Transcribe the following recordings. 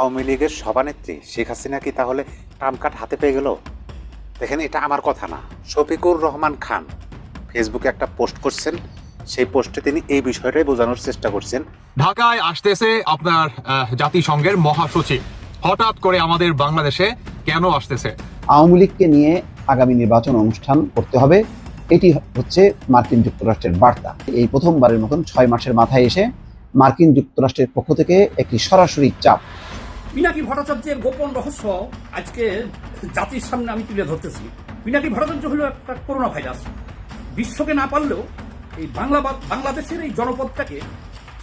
আওয়ামী লীগের সভানেত্রী শেখ হাসিনা কি তাহলে ট্রাম্প কার্ড হাতে পেয়ে গেল? দেখেন, এটা আমার কথা না, শফিকুর রহমান খান ফেসবুকে একটা পোস্ট করছেন। সেই পোস্টে তিনি এই বিষয়টাই বোঝানোর চেষ্টা করছেন। ঢাকায় আসতেছে আপনার জাতিসংঘের মহাসচিব, হঠাৎ করে আমাদের বাংলাদেশে কেন আসতেছে? আওয়ামী লীগকে নিয়ে আগামী নির্বাচন অনুষ্ঠান করতে হবে, এটি হচ্ছে মার্কিন যুক্তরাষ্ট্রের বার্তা। এই প্রথমবারের মতন 6 মাসের মাথায় এসে মার্কিন যুক্তরাষ্ট্রের পক্ষ থেকে একটি সরাসরি চাপ। পিনাকি ভট্টাচার্যের গোপন রহস্য আজকে জাতির সামনে আমি তুলে ধরতেছি। পিনাকি ভট্টাচার্য হলো একটা করোনা ভাইরাস। বিশ্বকে না পারলেও এই বাংলাদেশের এই জনপদটাকে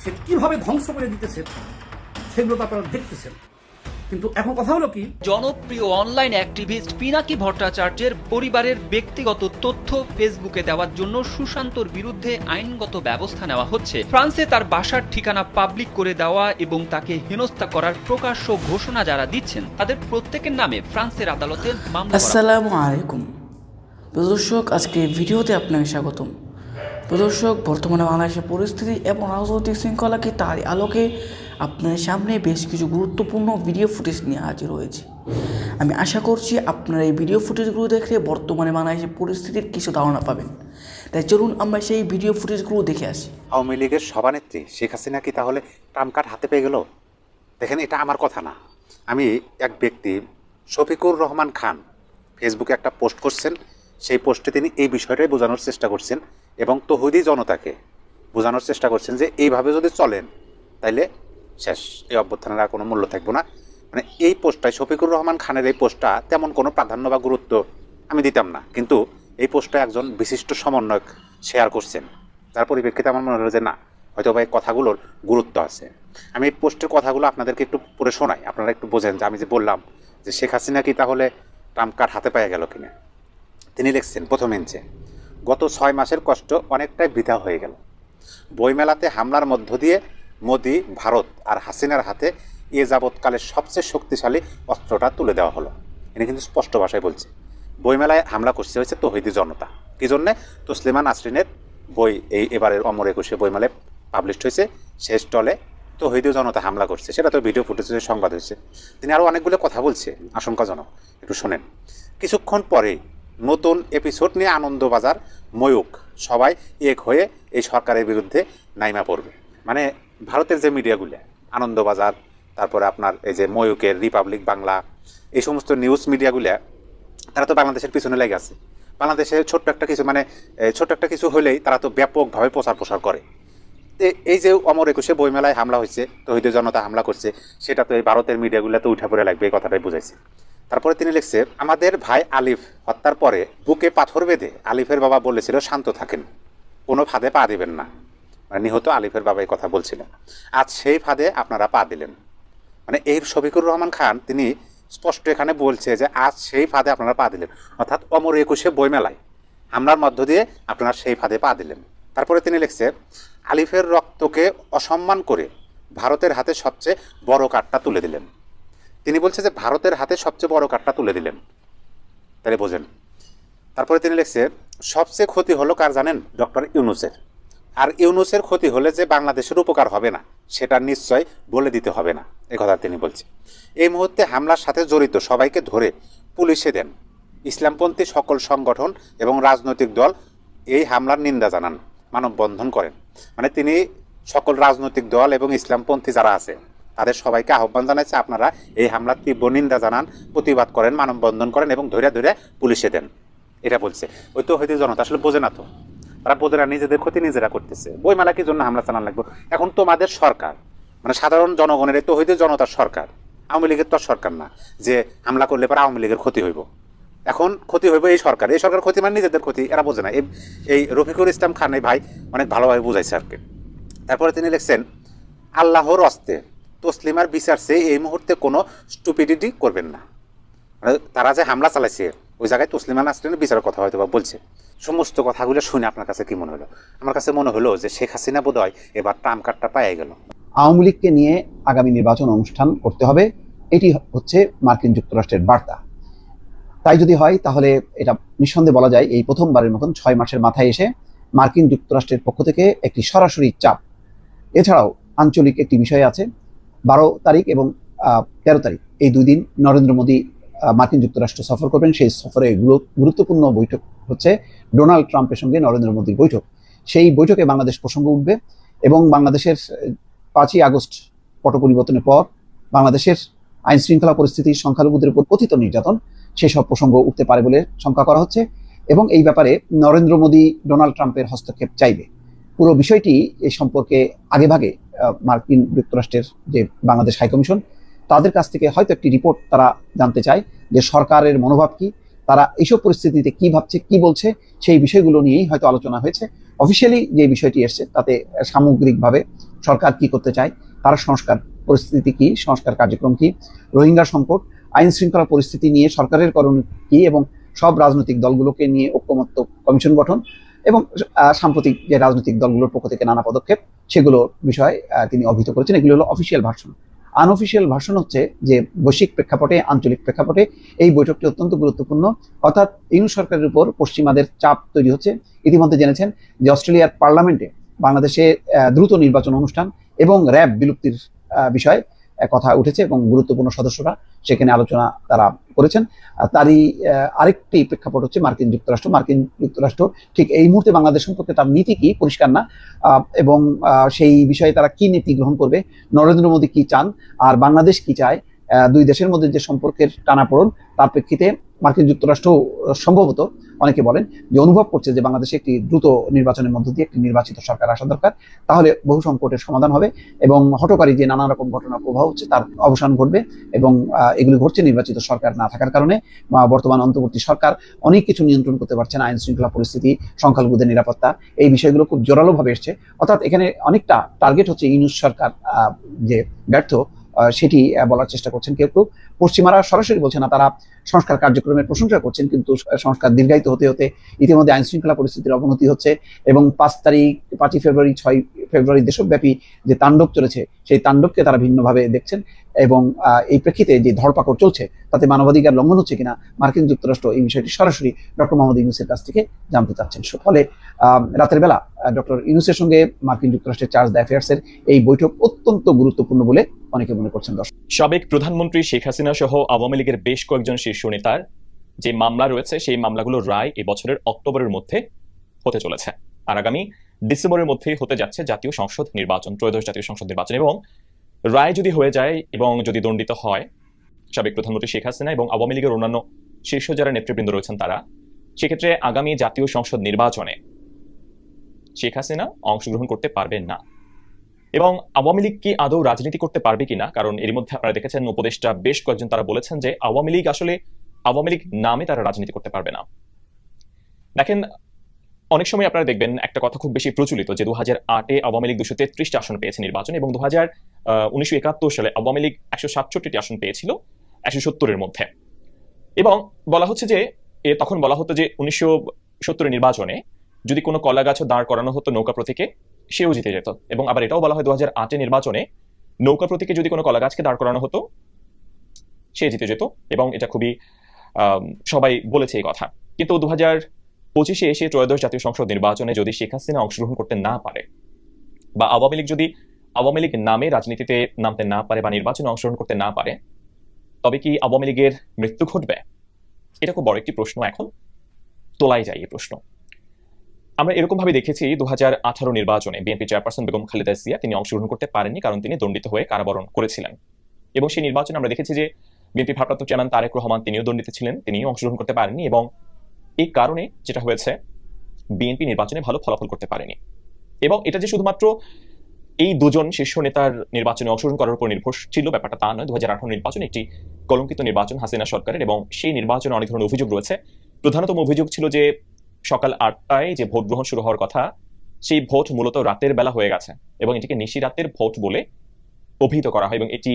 সে কিভাবে ধ্বংস করে দিতেছে সেগুলো তো আপনারা দেখতেছেন। কিন্তু এখন কথা হলো কি, জনপ্রিয় অনলাইন অ্যাক্টিভিস্ট পিনাকি ভট্টাচার্যের পরিবারের ব্যক্তিগত তথ্য ফেসবুকে দেওয়ার জন্য সুশান্তর বিরুদ্ধে আইনগত ব্যবস্থা নেওয়া হচ্ছে। ফ্রান্সে তার বাসার ঠিকানা পাবলিক করে দেওয়া এবং তাকে হেনস্থা করার প্রকাশ্য ঘোষণা যারা দিচ্ছেন তাদের প্রত্যেকের নামে ফ্রান্সের আদালতে মামলা। আসসালামু আলাইকুম দর্শক, আজকে ভিডিওতে আপনাকে স্বাগতম। দর্শক, বর্তমানে বাংলাদেশের পরিস্থিতি এবং রাজনৈতিক শৃঙ্খলাকে তার আলোকে আপনার সামনে বেশ কিছু গুরুত্বপূর্ণ ভিডিও ফুটেজ নিয়ে হাজির হয়েছে। আমি আশা করছি আপনারা এই ভিডিও ফুটেজগুলো দেখলে বর্তমানে বাংলাদেশের পরিস্থিতির কিছু ধারণা পাবেন। তাই চলুন আমরা সেই ভিডিও ফুটেজগুলো দেখে আসি। আওয়ামী লীগের সভানেত্রী শেখ হাসিনা কি তাহলে ট্রাম্প কার্ড হাতে পেয়ে গেল? দেখেন, এটা আমার কথা না, আমি এক ব্যক্তি শফিকুর রহমান খান ফেসবুকে একটা পোস্ট করছেন। সেই পোস্টে তিনি এই বিষয়টাই বোঝানোর চেষ্টা করছেন এবং তৌহিদি জনতাকে বোঝানোর চেষ্টা করছেন যে এইভাবে যদি চলেন তাইলে শেষ, এই অভ্যুত্থানের আর কোনো মূল্য থাকবে না। মানে এই পোস্টটায় শফিকুর রহমান খানের এই পোস্টটা তেমন কোনো প্রাধান্য বা গুরুত্ব আমি দিতাম না, কিন্তু এই পোস্টটা একজন বিশিষ্ট সমন্বয়ক শেয়ার করছেন, যার পরিপ্রেক্ষিতে আমার মনে হলো যে না, হয়তো বা এই কথাগুলোর গুরুত্ব আছে। আমি এই পোস্টের কথাগুলো আপনাদেরকে একটু পড়ে শোনাই, আপনারা একটু বোঝেন যে আমি যে বললাম যে শেখ হাসিনা কি তাহলে ট্রাম্প কার্ড হাতে পেয়ে গেল কিনা। তিনি লিখছেন প্রথম ইঞ্চে, গত 6 মাসের কষ্ট অনেকটাই বৃথা হয়ে গেল। বইমেলাতে হামলার মধ্য দিয়ে মোদি, ভারত আর হাসিনার হাতে এ যাবৎকালের সবচেয়ে শক্তিশালী অস্ত্রটা তুলে দেওয়া হলো। ইনি কিন্তু স্পষ্ট ভাষায় বলছে, বইমেলায় হামলা করছে হয়েছে তৌহিদি জনতা। কী জন্যে? তসলিমা নাসরিনের বই এবারের অমর একুশে বইমেলায় পাবলিশ হয়েছে, সেই স্টলে তৌহিদি জনতা হামলা করছে, সেটা তো ভিডিও ফুটেজে সংবাদ হয়েছে। তিনি আরও অনেকগুলো কথা বলছে আশঙ্কাজনক, একটু শোনেন। কিছুক্ষণ পরেই নতুন এপিসোড নিয়ে আনন্দবাজার, ময়ূক সবাই এক হয়ে এই সরকারের বিরুদ্ধে নাইমা পড়বে। মানে ভারতের যে মিডিয়াগুলো, আনন্দবাজার, তারপরে আপনার এই যে ময়ূকের, রিপাবলিক বাংলা, এই সমস্ত নিউজ মিডিয়াগুলো, তারা তো বাংলাদেশের পিছনে লেগে আছে। বাংলাদেশে ছোট্ট একটা কিছু হলেই তারা তো ব্যাপকভাবে প্রচার করে। এই যে অমর একুশে বইমেলায় হামলা হয়েছে, তৌহিদি জনতা হামলা করছে, সেটা তো এই ভারতের মিডিয়াগুলোতে উঠে পড়ে লাগবে, এই কথাটাই বুঝাইছে। তারপরে তিনি লিখছে, আমাদের ভাই আলিফ হত্যার পরে বুকে পাথর বেঁধে আলিফের বাবা বলেছিল শান্ত থাকেন, কোনো ফাঁদে পা দিবেন না। মানে নিহত আলিফের বাবা এই কথা বলছিলেন। আজ সেই ফাঁদে আপনারা পা দিলেন। মানে এই শফিকুর রহমান খান তিনি স্পষ্ট এখানে বলছে যে আজ সেই ফাঁদে আপনারা পা দিলেন, অর্থাৎ অমর একুশে বইমেলায় হামলার মধ্য দিয়ে আপনারা সেই ফাঁদে পা দিলেন। তারপরে তিনি লিখছে, আলিফের রক্তকে অসম্মান করে ভারতের হাতে সবচেয়ে বড় কার্ডটা তুলে দিলেন। তিনি বলছে যে ভারতের হাতে সবচেয়ে বড় কার্ডটা তুলে দিলেন, তাহলে বোঝেন। তারপরে তিনি লিখছে, সবচেয়ে ক্ষতি হলো কার জানেন? ডক্টর ইউনূসের। আর ইউনূসের ক্ষতি হলে যে বাংলাদেশের উপকার হবে না সেটা নিশ্চয় বলে দিতে হবে না, এই কথা তিনি বলছে। এই মুহূর্তে হামলার সাথে জড়িত সবাইকে ধরে পুলিশে দেন। ইসলামপন্থী সকল সংগঠন এবং রাজনৈতিক দল এই হামলার নিন্দা জানান, মানববন্ধন করেন। মানে তিনি সকল রাজনৈতিক দল এবং ইসলামপন্থী যারা আছে তাদের সবাইকে আহ্বান জানাচ্ছে, আপনারা এই হামলার তীব্র নিন্দা জানান, প্রতিবাদ করেন, মানববন্ধন করেন এবং ধরে ধরে পুলিশে দেন, এটা বলছে। ওই তো হয়তো জনতা আসলে বোঝে না, তো তারা বোঝে না, নিজেদের ক্ষতি নিজেরা করতেছে। বইমেলা কি জন্য হামলা চালান লাগবে? এখন তোমাদের সরকার, মানে সাধারণ জনগণের, তো হইতে জনতার সরকার, আওয়ামী লীগের তো সরকার না যে হামলা করলে পরে আওয়ামী লীগের ক্ষতি হইব। এখন ক্ষতি হইব এই সরকার ক্ষতি মানে নিজেদের ক্ষতি, এরা বোঝে না। এই রফিকুল ইসলাম খান এই ভাই অনেক ভালোভাবে বুঝাইছে আর কি। তারপরে তিনি লিখছেন, আল্লাহর হস্তে তসলিমার বিচার চেয়ে এই মুহূর্তে কোনো স্টুপিডিটি করবেন না। তারা যে হামলা চালাইছে ওই জায়গায় তসলিমা নাসরিনের বিচারের কথা হয়তো বা বলছে। সমস্ত কথাগুলো শুনে আপনার কাছে কি মনে হলো? আমার কাছে মনে হলো যে শেখ হাসিনা বোধহয় এবার ট্রাম্প কার্ডটা পেয়ে গেল। আওয়ামী লীগকে নিয়ে আগামী নির্বাচন অনুষ্ঠান করতে হবে, এটি হচ্ছে মার্কিন যুক্তরাষ্ট্রের বার্তা। তাই যদি হয় তাহলে এটা নিঃসন্দেহে বলা যায় এই প্রথমবারের মতন 6 মাসের মাথায় এসে মার্কিন যুক্তরাষ্ট্রের পক্ষ থেকে একটি সরাসরি চাপ। এছাড়াও আঞ্চলিক একটি বিষয় আছে, 12 তারিখ এবং 13 তারিখ এই 2 দিন নরেন্দ্র মোদী মার্কিন যুক্তরাষ্ট্র সফর করবেন। সেই সফরে গুরুত্বপূর্ণ বৈঠক হচ্ছে ডোনাল্ড ট্রাম্পের সঙ্গে নরেন্দ্র মোদীর বৈঠক। সেই বৈঠকে বাংলাদেশ প্রসঙ্গ উঠবে এবং বাংলাদেশের 5ই আগস্ট পট পরিবর্তনের পর বাংলাদেশের আইন শৃঙ্খলা পরিস্থিতি, সংখ্যালঘুদের উপর কথিত নির্যাতন, সেসব প্রসঙ্গ উঠতে পারে বলে শঙ্কা করা হচ্ছে এবং এই ব্যাপারে নরেন্দ্র মোদী ডোনাল্ড ট্রাম্পের হস্তক্ষেপ চাইবে। পুরো বিষয়টি এই সম্পর্কে আগেভাগে মার্কিন যুক্তরাষ্ট্রের যে বাংলাদেশ হাইকমিশন, তাদের কাছ থেকে হয়তো একটি রিপোর্ট তারা জানতে চায় যে সরকারের মনোভাব কি, তারা এইসব পরিস্থিতিতে কি ভাবছে, কি বলছে, সেই বিষয়গুলো নিয়েই হয়তো আলোচনা হয়েছে। অফিসিয়ালি যে বিষয়টি এসছে তাতে সামগ্রিকভাবে সরকার কি করতে চায়, তার সংস্কার পরিস্থিতি কি, সংস্কার কার্যক্রম কি, রোহিঙ্গা সংকট, আইন শৃঙ্খলা পরিস্থিতি নিয়ে সরকারের করণীয় কি এবং সব রাজনৈতিক দলগুলোকে নিয়ে ঐক্যমত্য কমিশন গঠন এবং সাম্প্রতিক যে রাজনৈতিক দলগুলোর পক্ষ থেকে নানা পদক্ষেপ, সেগুলোর বিষয়ে তিনি অবহিত করেছেন। এগুলো হলো অফিসিয়াল ভার্সন। আনঅফিসিয়াল ভার্সন হচ্ছে যে বৈশ্বিক প্রেক্ষাপটে, আঞ্চলিক প্রেক্ষাপটে এই বৈঠকটি অত্যন্ত গুরুত্বপূর্ণ। অর্থাৎ ইউনূস সরকারের উপর পশ্চিমাদের চাপ তৈরি হচ্ছে। ইতিমধ্যে জেনেছেন যে অস্ট্রেলিয়ার পার্লামেন্টে বাংলাদেশে দ্রুত নির্বাচন অনুষ্ঠান এবং র্যাব বিলুপ্তির বিষয়ে কথা উঠেছে এবং গুরুত্বপূর্ণ সদস্যরা সেখানে আলোচনা তারা করেছেন। তারই আরেকটি প্রেক্ষাপট হচ্ছে মার্কিন যুক্তরাষ্ট্র। মার্কিন যুক্তরাষ্ট্র ঠিক এই মুহূর্তে বাংলাদেশ সম্পর্কে তার নীতি কি পরিষ্কার না, এবং সেই বিষয়ে তারা কি নীতি গ্রহণ করবে, নরেন্দ্র মোদী কি চান আর বাংলাদেশ কি চায়, দুই দেশের মধ্যে যে সম্পর্কের টানাপোড়েন, তার প্রেক্ষিতে মার্কিন যুক্তরাষ্ট্র সম্ভবত অনেকে বলেন যে অনুভব করছে যে বাংলাদেশে একটি দ্রুত নির্বাচনের মধ্য দিয়ে একটি নির্বাচিত সরকার আসা দরকার, তাহলে বহু সংকটের সমাধান হবে এবং হঠকারী যে নানা রকম ঘটনার প্রভাব হচ্ছে তার অবসান ঘটবে। এবং এগুলি ঘটছে নির্বাচিত সরকার না থাকার কারণে। বর্তমান অন্তর্বর্তী সরকার অনেক কিছু নিয়ন্ত্রণ করতে পারছে না, আইন শৃঙ্খলা পরিস্থিতি, সংখ্যালঘুদের নিরাপত্তা, এই বিষয়গুলো খুব জোরালোভাবে এসছে। অর্থাৎ এখানে অনেকটা টার্গেট হচ্ছে ইউনূস সরকার যে ব্যর্থ, সেটি বলার চেষ্টা করছেন কেউ কেউ। পশ্চিমারা সরাসরি বলছে না, তারা সংস্কার কার্যক্রমের প্রশংসা করছেন, কিন্তু সংস্কার দীর্ঘায়িত হতে হতে ইতিমধ্যে আইন শৃঙ্খলা পরিস্থিতির অবনতি হচ্ছে এবং 5ই ফেব্রুয়ারি 6ই ফেব্রুয়ারি দেশব্যাপী যে তাণ্ডব চলেছে সেই তাণ্ডবকে তারা ভিন্নভাবে দেখছেন এবং এই প্রেক্ষিতে যে ধরপাকড় চলছে তাতে মানবাধিকার লঙ্ঘন হচ্ছে কিনা মার্কিন যুক্তরাষ্ট্র এই বিষয়টি সরাসরি ডক্টর মোহাম্মদ ইউনূসের কাছ থেকে জানতে চাচ্ছেন। ফলে রাতের বেলা ডক্টর ইউনূসের সঙ্গে মার্কিন যুক্তরাষ্ট্রের চার্জ দ্য অ্যাফেয়ার্সের এই বৈঠক অত্যন্ত গুরুত্বপূর্ণ বলে অনেকে মনে করছেন। দর্শক, সাবেক প্রধানমন্ত্রী শেখ হাসিনা সহ আওয়ামী লীগের বেশ কয়েকজন শীর্ষ নেতার যে মামলা রয়েছে সেই মামলাগুলোর রায় এই বছরের অক্টোবরের মধ্যে হতে চলেছে, আর আগামী ডিসেম্বরের মধ্যেই হতে যাচ্ছে জাতীয় সংসদ নির্বাচন, ত্রয়োদশ জাতীয় সংসদ নির্বাচন। এবং রায় যদি হয়ে যায় এবং যদি দণ্ডিত হয় সাবেক প্রধানমন্ত্রী শেখ হাসিনা এবং আওয়ামী লীগের অন্যান্য শীর্ষ যারা নেতৃবৃন্দ রয়েছেন তারা, সেক্ষেত্রে আগামী জাতীয় সংসদ নির্বাচনে শেখ হাসিনা অংশগ্রহণ করতে পারবেন না। এবং আওয়ামী লীগ কি আদৌ রাজনীতি করতে পারবে কিনা, কারণ এর মধ্যে আপনারা দেখেছেন উপদেষ্টা বেশ কয়েকজন তারা বলেছেন যে আওয়ামী লীগ নামে তারা রাজনীতি করতে পারবে না। দেখেন, অনেক সময় আপনারা দেখবেন একটা কথা খুব বেশি প্রচলিত যে 2008-এ আওয়ামী লীগ 233টি আসন পেয়েছে নির্বাচন এবং 1971 সালে আওয়ামী লীগ 167টি আসন পেয়েছিল 170-এর মধ্যে। এবং বলা হচ্ছে যে তখন বলা হতো যে 1970-এর নির্বাচনে যদি কোনো কলা গাছও দাঁড় করানো হতো নৌকা প্রতীকে, সেও জিতে যেত। এবং আবার এটাও বলা হয় 2008-এর নির্বাচনে নৌকা প্রতীকে যদি কোনো কলা গাছকে দাঁড় করানো হতো সে জিতে যেত। এবং এটা খুবই সবাই বলেছে এই কথা। কিন্তু 2025-এ এসে ত্রয়োদশ জাতীয় সংসদ নির্বাচনে যদি শেখ হাসিনা অংশগ্রহণ করতে না পারে বা আওয়ামী লীগ যদি আওয়ামী লীগ নামে রাজনীতিতে নামতে না পারে বা নির্বাচনে অংশগ্রহণ করতে না পারে, তবে কি আওয়ামী লীগের মৃত্যু ঘটবে? এটা খুব বড় একটি প্রশ্ন এখন তোলাই যায়। এই প্রশ্ন আমরা এরকম ভাবে দেখেছি 2018 নির্বাচনে বিএনপি চেয়ারপারসন বেগম খালেদা জিয়া তিনি অংশগ্রহণ করতে পারেননি, কারণ তিনি দণ্ডিত হয়ে কারাবরণ করেছিলেন। এবং সেই নির্বাচনে আমরা দেখেছি যে বিএনপি ভারপ্রাপ্ত চেয়ারম্যান তারেক রহমান তিনিও দণ্ডিত ছিলেন, তিনিও অংশগ্রহণ করতে পারেননি। এবং এই কারণে যেটা হয়েছে, বিএনপি নির্বাচনে ভালো ফলাফল করতে পারেনি। এবং এটা যে শুধুমাত্র এই দুজন শীর্ষ নেতার নির্বাচনে অংশগ্রহণ করার উপর নির্ভর ছিল ব্যাপারটা তা নয়। 2018 নির্বাচন একটি কলঙ্কিত নির্বাচন হাসিনা সরকারের, এবং সেই নির্বাচনে অনেক ধরনের অভিযোগ রয়েছে। প্রধানতম অভিযোগ ছিল যে সকাল 8টায় যে ভোট গ্রহণ শুরু হওয়ার কথা, সেই ভোট মূলত রাতের বেলা হয়ে গেছে এবং এটিকে নিশিরাতের ভোট বলে অভিহিত করা হয়। এবং এটি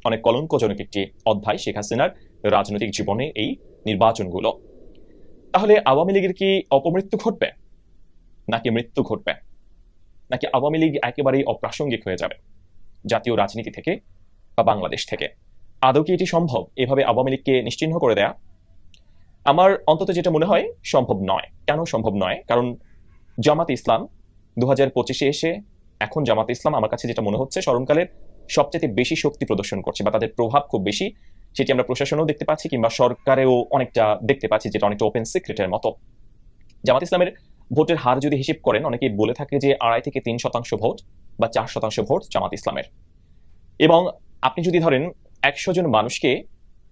অনেক কলঙ্কজনক একটি অধ্যায় শেখ হাসিনার রাজনৈতিক জীবনে এই নির্বাচনগুলো। তাহলে আওয়ামী লীগের কি অপমৃত্যু ঘটবে, নাকি মৃত্যু ঘটবে, নাকি আওয়ামী লীগ একেবারেই অপ্রাসঙ্গিক হয়ে যাবে জাতীয় রাজনীতি থেকে বা বাংলাদেশ থেকে? আদৌ কি এটি সম্ভব এভাবে আওয়ামী লীগকে নিশ্চিহ্ন করে দেয়া? আমার অন্তত যেটা মনে হয় সম্ভব নয়। কেন সম্ভব নয়? কারণ জামাত ইসলাম 2025-এ এসে এখন জামাত ইসলাম আমার কাছে যেটা মনে হচ্ছে স্মরণকালের সবচেয়ে বেশি শক্তি প্রদর্শন করছে বা তাদের প্রভাব খুব বেশি, সেটি আমরা প্রশাসনেও দেখতে পাচ্ছি কিংবা সরকারেও অনেকটা দেখতে পাচ্ছি, যেটা অনেকটা ওপেন সিক্রেটের মতো। জামাত ইসলামের ভোটের হার যদি হিসেব করেন, অনেকেই বলে থাকে যে 2.5 থেকে 3% ভোট বা 4% ভোট জামাত ইসলামের। এবং আপনি যদি ধরেন 100 জন মানুষকে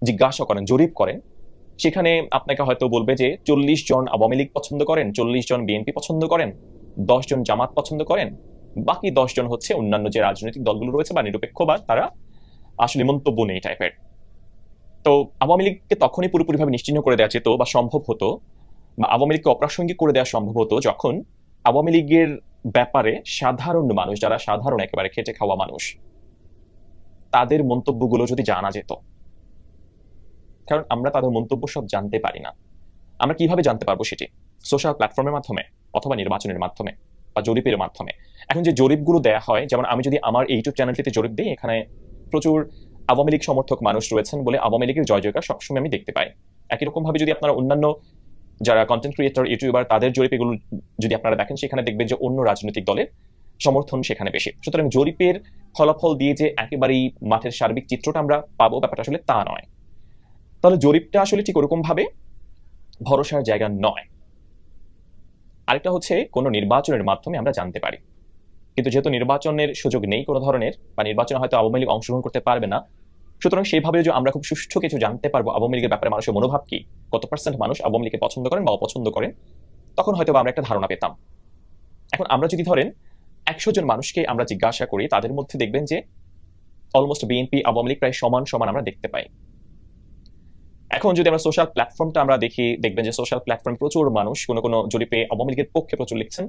জিজ্ঞাসা করেন, জরিপ করেন, সেখানে আপনাকে হয়তো বলবে যে 40 জন আওয়ামী লীগ পছন্দ করেন, 40 জন বিএনপি পছন্দ করেন, 10 জন জামাত পছন্দ করেন, বাকি 10 জন হচ্ছে অন্যান্য যে রাজনৈতিক দলগুলো রয়েছে বা নিরপেক্ষ, বা তারা আসলে মন্তব্য নেই টাইপের। তো আওয়ামী লীগকে তখনই পুরোপুরিভাবে নিশ্চিহ্ন করে দেওয়া যেত বা সম্ভব হতো, বা আওয়ামী লীগকে অপ্রাসঙ্গিক করে দেওয়া সম্ভব হতো, যখন আওয়ামী লীগের ব্যাপারে সাধারণ মানুষ, যারা সাধারণ একেবারে খেটে খাওয়া মানুষ, তাদের মন্তব্যগুলো যদি জানা যেত। কারণ আমরা তাদের মন্তব্য সব জানতে পারি না। আমরা কিভাবে জানতে পারবো সেটি? সোশ্যাল প্ল্যাটফর্মের মাধ্যমে অথবা নির্বাচনের মাধ্যমে বা জরিপের মাধ্যমে। এখন যে জরিপগুলো দেয়া হয়, যেমন আমি যদি আমার ইউটিউব চ্যানেলটিতে জরিপ দিই, এখানে প্রচুর আওয়ামী লীগ সমর্থক মানুষ রয়েছেন বলে আওয়ামী লীগের জয় জয়কার সবসময় আমি দেখতে পাই। একই রকম ভাবে যদি আপনারা অন্যান্য যারা কন্টেন্ট ক্রিয়েটর, ইউটিউবার, তাদের জরিপেগুলো যদি আপনারা দেখেন, সেখানে দেখবেন যে অন্য রাজনৈতিক দলের সমর্থন সেখানে বেশি। সুতরাং জরিপের ফলাফল দিয়ে যে একেবারেই মাঠের সার্বিক চিত্রটা আমরা পাবো, ব্যাপারটা আসলে তা নয়। তাহলে জরিপটা আসলে ঠিক ওরকম ভাবে ভরসার জায়গা নয়। আরেকটা হচ্ছে, কোনো নির্বাচনের মাধ্যমে আমরা জানতে পারি, কিন্তু যেহেতু নির্বাচনের সুযোগ নেই কোনো ধরনের, বা নির্বাচনে হয়তো আওয়ামী লীগ অংশগ্রহণ করতে পারবে না, সুতরাং সেইভাবে যে আমরা খুব সুষ্ঠু কিছু জানতে পারবো আওয়ামী লীগের ব্যাপারে মানুষের মনোভাব কি, কত পার্সেন্ট মানুষ আওয়ামী লীগকে পছন্দ করেন বা অপছন্দ করেন, তখন হয়তো আমরা একটা ধারণা পেতাম। এখন আমরা যদি ধরেন 100 জন মানুষকে আমরা জিজ্ঞাসা করি, তাদের মধ্যে দেখবেন যে অলমোস্ট বিএনপি আওয়ামী লীগ প্রায় সমান সমান আমরা দেখতে পাই। এখন যদি আমরা সোশ্যাল প্ল্যাটফর্মটা আমরা দেখি, দেখবেন যে সোশ্যাল প্ল্যাটফর্ম প্রচুর মানুষ কোনো কোনো জরিপে আওয়ামী লীগের পক্ষে প্রচুর লিখছেন,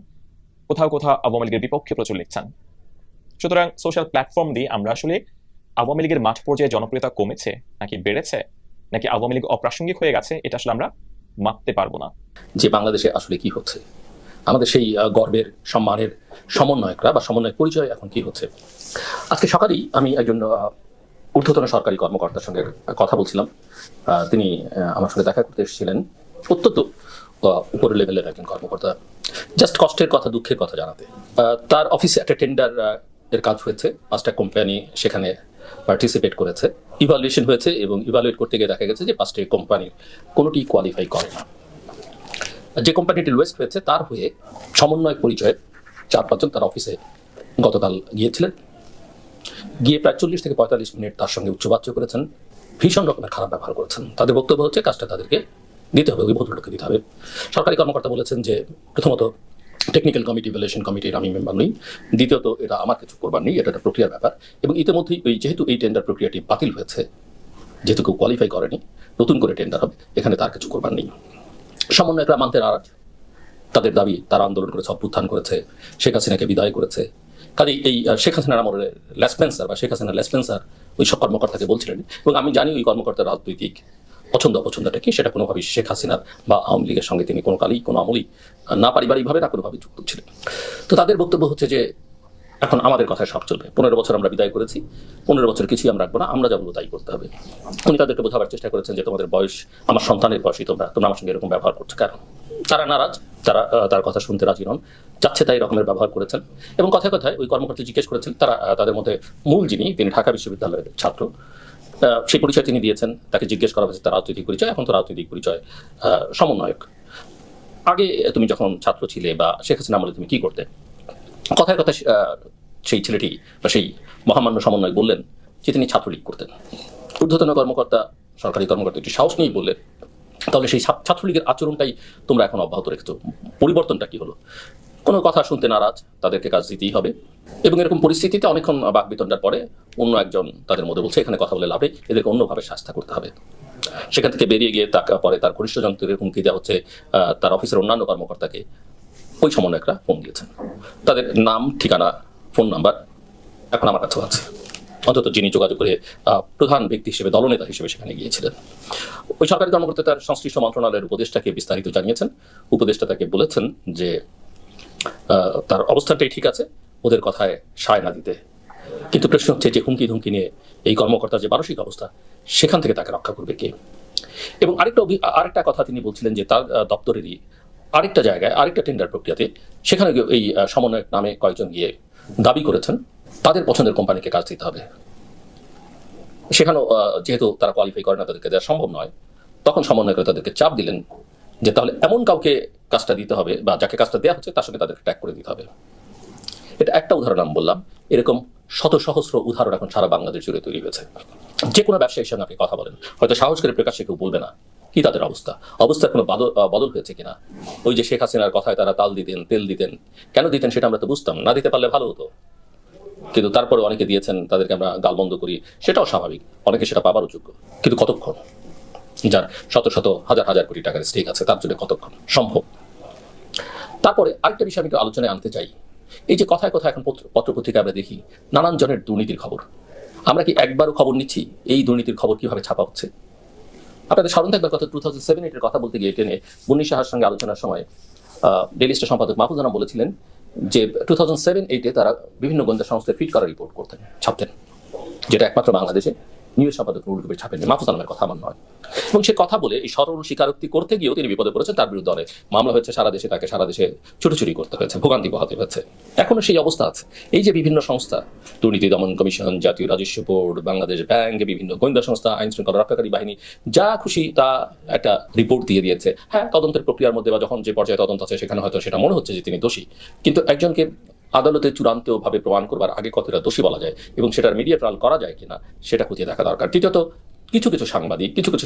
কোথাও কোথাও আওয়ামী লীগের বিপক্ষে প্রচুর লিখছেন। সুতরাং সোশ্যাল প্ল্যাটফর্ম দিয়ে আমরা আসলে আওয়ামী লীগের মাঠ পর্যায়ে জনপ্রিয়তা কমেছে নাকি বেড়েছে, নাকি আওয়ামী লীগ অপ্রাসঙ্গিক হয়ে গেছে, এটা আসলে আমরা মাপতে পারবো না। যে বাংলাদেশে আসলে কি হচ্ছে, আমাদের সেই গর্বের সম্মানের সমন্বয়করা বা সমন্বয় পরিচয় এখন কি হচ্ছে। আজকে সকালেই আমি একজন ঊর্ধ্বতন সরকারি কর্মকর্তার সঙ্গে কথা বলছিলাম। তিনি আমার সঙ্গে দেখা করতে এসেছিলেন, অত্যন্ত উপরের লেভেলের একজন কর্মকর্তা, জাস্ট কষ্টের কথা, দুঃখের কথা জানাতে। তার অফিসে একটা টেন্ডার এর কাজ হয়েছে, 5টা কোম্পানি সেখানে পার্টিসিপেট করেছে, ইভালুয়েশন হয়েছে, এবং ইভালুয়েট করতে গিয়ে দেখা গেছে যে 5টি কোম্পানির কোনোটি কোয়ালিফাই করে না। যে কোম্পানিটি লোয়েস্ট হয়েছে তার হয়ে সমন্বয় পরিচয়ের 4-5 জন তার অফিসে গতকাল গিয়েছিলেন। গিয়ে প্রায় 40 থেকে 45 মিনিট তার সঙ্গে উচ্চবাচ্য করেছেন, ভীষণ রকমের খারাপ ব্যবহার করেছেন। তাদের বক্তব্য হচ্ছে কাজটা তাদেরকে দিতে হবে, ওই ভদ্রলোককে দিতে হবে। সরকারি কর্মকর্তা বলেছেন যে প্রথমত টেকনিক্যাল কমিটি, ইভ্যালুয়েশন কমিটির আমি মেম্বার নই, দ্বিতীয়ত এটা আমার কিছু করবার নেই, এটা একটা প্রক্রিয়ার ব্যাপার, এবং ইতিমধ্যেই যেহেতু এই টেন্ডার প্রক্রিয়াটি বাতিল হয়েছে, যেহেতু কেউ কোয়ালিফাই করেনি, নতুন করে টেন্ডার হবে, এখানে তার কিছু করবার নেই। সমন্বয়করা মানতে নারাজ, তাদের দাবি, তারা আন্দোলন করেছে, অভ্যুত্থান করেছে, শেখ হাসিনাকে বিদায় করেছে। কাজে এই শেখ হাসিনার আমলে লেসপেন্সার বা শেখ হাসিনার লেসপেন্সার ওই সব কর্মকর্তাকে বলছিলেন, এবং আমি জানি ওই কর্মকর্তার রাজনৈতিক পছন্দ অপছন্দটা কি, সেটা কোনোভাবেই শেখ হাসিনার বা আওয়ামী লীগের সঙ্গে তিনি কোনো কালেই কোনো আমলেই না পারিবারিকভাবে না কোনোভাবে যুক্ত ছিলেন। তো তাদের বক্তব্য হচ্ছে যে এখন আমাদের কথায় সব চলবে, 15 বছর আমরা বিদায় করেছি, 15 বছর কিছুই আমরা রাখবো না, আমরা যা বলবো তাই করতে হবে। উনি তাদেরকে বোঝাবার চেষ্টা করেছেন যে তোমাদের বয়স আমার সন্তানের বয়সী, তোমরা আমার সঙ্গে এরকম ব্যবহার করছো কেন। তারা নারাজ, তারা তার কথা শুনতে রাজি নন, যাচ্ছে তাই রকমের ব্যবহার করেছেন। এবং কথায় কথায় ওই কর্মকর্তা জিজ্ঞেস করেছেন, তারা তাদের মধ্যে মূল যিনি, তিনি ঢাকা বিশ্ববিদ্যালয়ের ছাত্র, সেই পরিচয় তিনি দিয়েছেন। তাকে জিজ্ঞেস করা হয়েছে তার রাজনৈতিক পরিচয়, এখন তো রাজনৈতিক পরিচয় সমন্বয়ক। আগে তুমি যখন ছাত্র ছিলে বা শেখ হাসিনা আমলে তুমি কি করতে? কথায় কথায় সেই ছেলেটি বা সেই মহামান্য সমন্বয়ক বললেন যে তিনি ছাত্রলীগ করতেন। ঊর্ধ্বতন কর্মকর্তা, সরকারি কর্মকর্তা একটি সাহস নিয়েই বললেন, তাহলে সেই ছাত্রলীগের আচরণটাই তোমরা এখন অব্যাহত রেখেছো, পরিবর্তনটা কি হলো? কোনো কথা শুনতে নারাজ, তাদেরকে কাজ দিতেই হবে। এবং এরকম পরিস্থিতিতে অনেকক্ষণ বাকবিতণ্ডার পরে অন্য একজন তাদের মধ্যে বলছে এখানে কথা বলে লাভে, এদেরকে অন্যভাবে শাস্তি করতে হবে। সেখান থেকে বেরিয়ে গিয়ে পরে তার ঘনিষ্ঠ জনদের হুমকি দেওয়া হচ্ছে, তার অফিসের অন্যান্য কর্মকর্তাকে ওই সমন্বয়করা ফোন দিয়েছেন। তাদের নাম, ঠিকানা, ফোন নাম্বার এখন আমার কাছেও আছে, অন্তত যিনি যোগাযোগ করে প্রধান ব্যক্তি হিসেবে, দলনেতা হিসেবে সেখানে গিয়েছিলেন। ওই সরকারি কর্মকর্তা তার সংশ্লিষ্ট মন্ত্রণালয়ের উপদেষ্টাকে বিস্তারিত জানিয়েছেন। উপদেষ্টা তাকে বলেছেন যে তার অবস্থানটাই ঠিক আছে, ওদের কথায় সায় না দিতে। কিন্তু প্রশ্ন হচ্ছে যে হুমকি ধুমকি নিয়ে এই কর্মকর্তার যে মানসিক অবস্থা, সেখান থেকে তাকে রক্ষা করবে কে? এবং আরেকটা কথা তিনি বলছিলেন যে তার দপ্তরেরই আরেকটা জায়গায়, আরেকটা টেন্ডার প্রক্রিয়াতে, সেখানে এই সমন্বয়ক নামে কয়েকজন গিয়ে দাবি করেছেন তাদের পছন্দের কোম্পানিকে কাজ দিতে হবে। সেখানেও যেহেতু তারা কোয়ালিফাই করে না, তাদেরকে দেওয়া সম্ভব নয়, তখন সমন্বয়করা তাদেরকে চাপ দিলেন যে তাহলে এমন কাউকে কাজটা দিতে হবে, বা যাকে কাজটা দেওয়া হচ্ছে তার সঙ্গে তাদেরকে ট্যাগ করে দিতে হবে। এটা একটা উদাহরণ আমি বললাম, এরকম শত সহস্র উদাহরণ এখন সারা বাংলাদেশ জুড়ে তৈরি হয়েছে। যে কোনো ব্যবসায়ীর সঙ্গে আপনি কথা বলেন, হয়তো সাহস করে প্রকাশ্যে কেউ বলবে না কি তাদের অবস্থার কোনো বদল হয়েছে কিনা। ওই যে শেখ হাসিনার কথায় তারা তাল দিতেন, তেল দিতেন, কেন দিতেন সেটা আমরা তো বুঝতাম না, দিতে পারলে ভালো হতো, কিন্তু তারপরে অনেকে দিয়েছেন, তাদেরকে আমরা গালবন্ধ করি, সেটাও স্বাভাবিক, অনেকে সেটা পাবারও যোগ্য। কিন্তু কতক্ষণ? যার শত শত হাজার হাজার কোটি টাকার স্টেক আছে তার জন্য কতক্ষণ সম্ভব? তারপরে আরেকটা বিষয় আমি একটু আলোচনায় আনতে চাই। এই যে কথায় কথায় এখন পত্রপত্রিকা আমরা দেখি নানান জনের দুর্নীতির খবর, আমরা কি একবারও খবর নিচ্ছি এই দুর্নীতির খবর কিভাবে ছাপা হচ্ছে? আপনাদের স্মরণ থাকবার কথা, 2007-এর কথা বলতে গিয়ে টেনে মুন্নি সাহার সঙ্গে আলোচনার সময় ডেইলি স্টার সম্পাদক মাহফুজ আনাম বলেছিলেন যে 2007-8-এ তারা বিভিন্ন গোয়েন্দা সংস্থায় ফিট করা রিপোর্ট করতেন, ছাপতেন, যেটা একমাত্র বাংলাদেশে নিউজ সম্পাদক নুরুল কবির ছাপেননি। মাহফুজ আনামের কথা আমার নয়। এবং সে কথা বলে এই সরল স্বীকারোক্তি করতে গিয়েও তিনি বিপদে পড়েছেন, তার বিরুদ্ধে অনেক মামলা হয়েছে সারা দেশে, তাকে সারা দেশে ছুটোছুটি করতে হয়েছে, ভোগান্তি পোহাতে হয়েছে। এখনো সেই অবস্থা আছে। এই যে বিভিন্ন সংস্থা, দুর্নীতি দমন কমিশন, জাতীয় রাজস্ব বোর্ড, বাংলাদেশ ব্যাংক, বিভিন্ন গোয়েন্দা সংস্থা, আইন শৃঙ্খলা রক্ষাকারী বাহিনী, যা খুশি তা একটা রিপোর্ট দিয়ে দিয়েছে। হ্যাঁ, তদন্তের প্রক্রিয়ার মধ্যে বা যখন যে পর্যায়ে তদন্ত আছে সেখানে হয়তো সেটা মনে হচ্ছে যে তিনি দোষী, কিন্তু একজনকে আদালতে চূড়ান্তভাবে প্রমাণ করবার আগে কতটা দোষী বলা যায় এবং সেটার মিডিয়া ট্রায়াল করা যায় কিনা সেটা খুঁজে দেখা দরকার। তৃতীয়ত, কিছু কিছু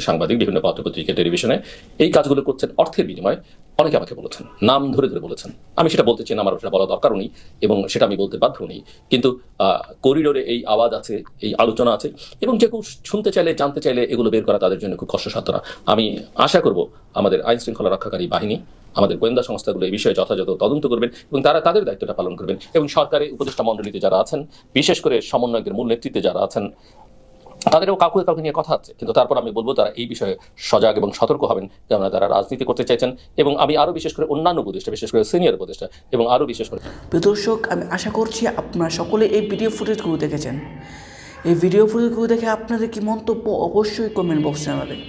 সাংবাদিক বিভিন্ন পত্রপত্রিকা, টেলিভিশনে এই কাজগুলো করছেন অর্থের বিনিময়ে। অনেকে আমাকে বলেছেন, নাম ধরে ধরে বলেছেন, আমি সেটা বলতে চাই না, আমার সেটা বলা দরকারও নেই এবং সেটা আমি বলতে বাধ্য নেই, কিন্তু করিডোরে এই আওয়াজ আছে, এই আলোচনা আছে এবং যে কেউ শুনতে চাইলে, জানতে চাইলে এগুলো বের করা তাদের জন্য খুব কষ্টসাধ্য না। আমি আশা করব আমাদের আইন শৃঙ্খলা রক্ষাকারী বাহিনী, আমাদের গোয়েন্দা সংস্থাগুলো এই বিষয়ে যথাযথ তদন্ত করবেন এবং তারা তাদের দায়িত্বটা পালন করবেন। এবং সরকারি উপদেষ্টা মণ্ডলীতে যারা আছেন, বিশেষ করে সমন্বয়কের মূল নেতৃত্বে যারা আছেন, তাদেরও কাউকে নিয়ে কথা আছে, কিন্তু তারপর আমি বলবো তারা এই বিষয়ে সজাগ এবং সতর্ক হবেন, কেননা তারা রাজনীতি করতে চাইছেন। এবং আমি আরো বিশেষ করে অন্যান্য উপদেষ্টা, বিশেষ করে সিনিয়র উপদেষ্টা এবং আরো বিশেষ করে প্রিয় দর্শক, আমি আশা করছি আপনারা সকলে এই ভিডিও ফুটেজগুলো দেখেছেন। এই ভিডিও ফুটেজগুলো দেখে আপনাদের কি মন্তব্য অবশ্যই কমেন্ট বক্সে জানাবেন।